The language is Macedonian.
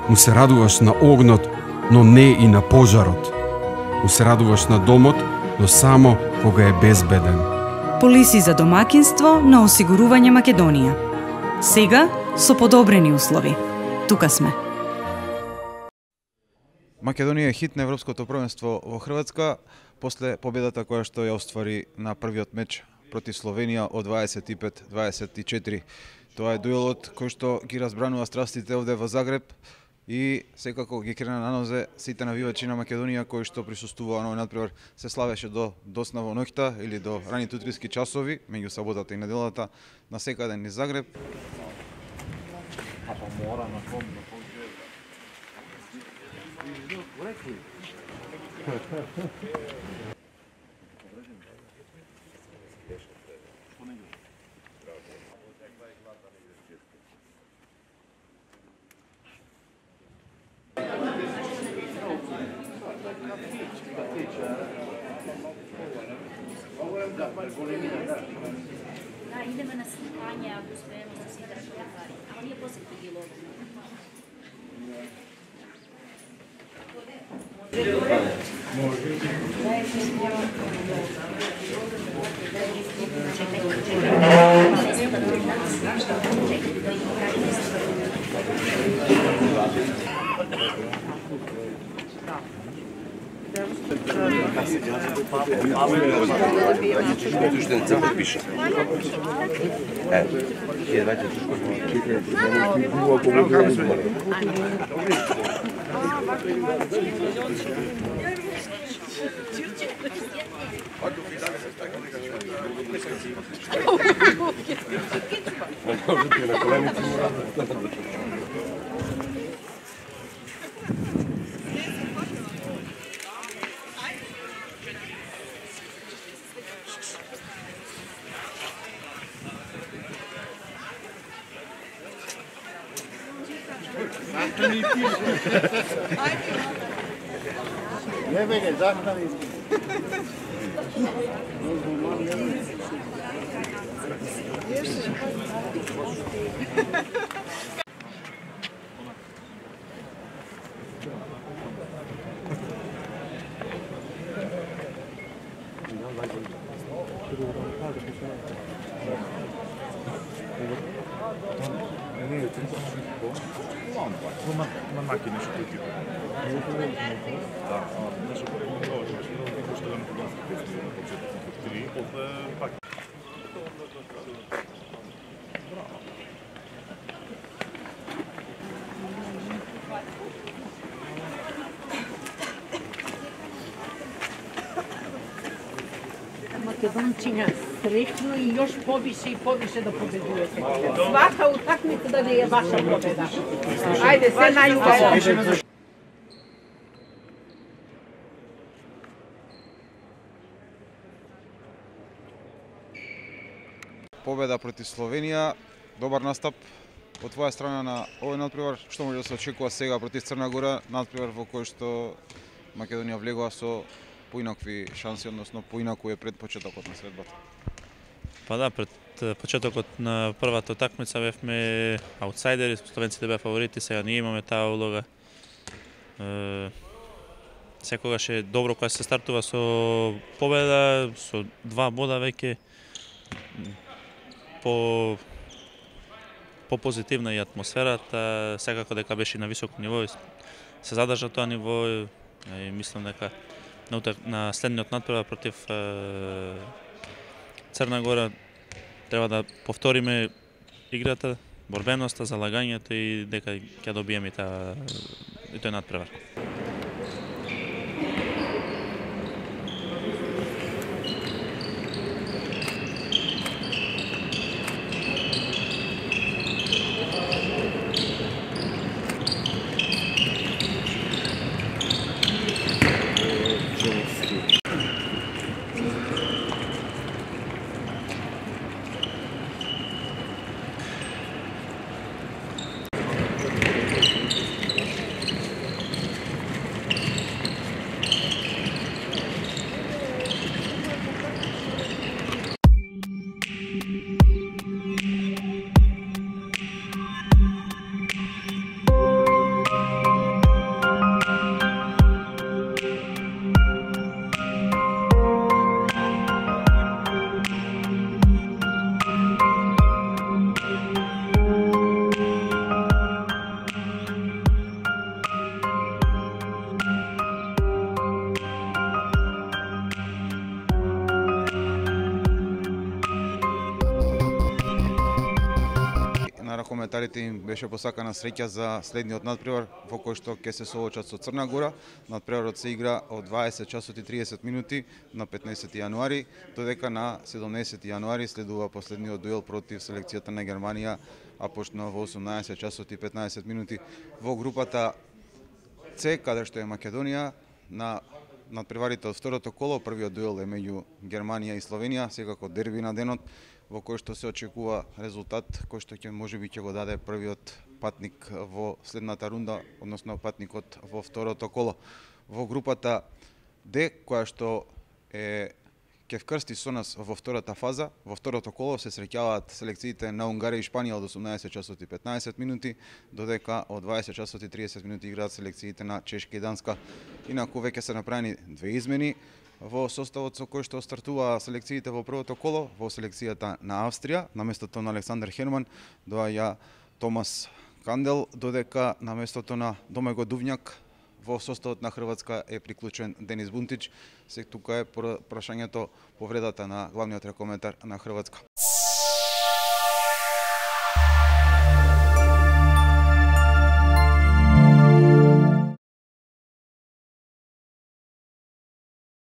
му се радуваш на огнот, но не и на пожарот. Му се радуваш на домот, но само кога е безбеден. Полиси за домакинство на осигурување Македонија. Сега со подобрени услови. Тука сме. Македонија е хит на Европското првенство во Хрватска после победата која што ја оствари на првиот меч против Словенија од 25-24. Тоа е дуелот кој што ги разбранува страстите овде во Загреб и секако ги крена на нозе сите навивачи на Македонија кои што присуствуваа на овој надпревар. Се славеше до доцна во ноќта или до раните утриски часови меѓу саботата и неделата на секаде низ Загреб. Da, idemo na slikanje ako uspijemo da se igraš stvari. Ali nije posjetno bilo ovo. Ne bege, zahtani. На макине што ти да, значи што да не пак. Македончиња среќно и још повише и повише да победувате. Свака утакмица да не е ваша победа. Ајде, се најубаво. Победа против Словенија, добар настап од твоја страна на овој надпревар. Што може да се очекува сега против Црна Гора, надпревар во кој што Македонија влегува со поинакви шанси, односно поинаку е пред почетокот на средбата? Па да, пред почетокот на првата утакмица бевме аутсайдери, словенците беа фаворити, сега ние имаме таа улога. Секогаш е добро кога се стартува со победа, со 2 бода веќе. По позитивна и атмосферата, секако дека беше на високо ниво, се задржа тоа ниво и мислам дека на следниот надпревар против Црна Гора треба да повториме играта, борбеноста, залагањето и дека ќе добиеме тој надпревар. коментарите им беше посакана среќа за следниот надпревар во кој што ќе се соочат со Црна Гора. Надпреварот се игра од 20 часот и 30 минути на 15 јануари, додека на 17 јануари следува последниот дуел против селекцијата на Германија, а почнува во 18 часот и 15 минути во групата С, каде што е Македонија. На надпреварите од второто коло, првиот дуел е меѓу Германија и Словенија, секако дерби на денот, во кој што се очекува резултат кој што ќе можеби ќе го даде првиот патник во следната рунда, односно патникот во второто коло. Во групата Д, која што е ќе вкрсти со нас во втората фаза, во второто коло се среќаваат селекциите на Унгарија и Шпанија од 18 часот и 15 минути, додека од 20 часот и 30 минути играат селекциите на Чешка и Данска. Инаку веќе се направени две измени во составот со кој што стартува селекциите во првото коло. Во селекцијата на Австрија, на местото на Александер Херман, доаѓа Томас Кандел, додека на местото на Домаго Дувњак во составот на Хрватска е приклучен Денис Бунтич. Тука е прашањето повредата на главниот рекометар на Хрватска.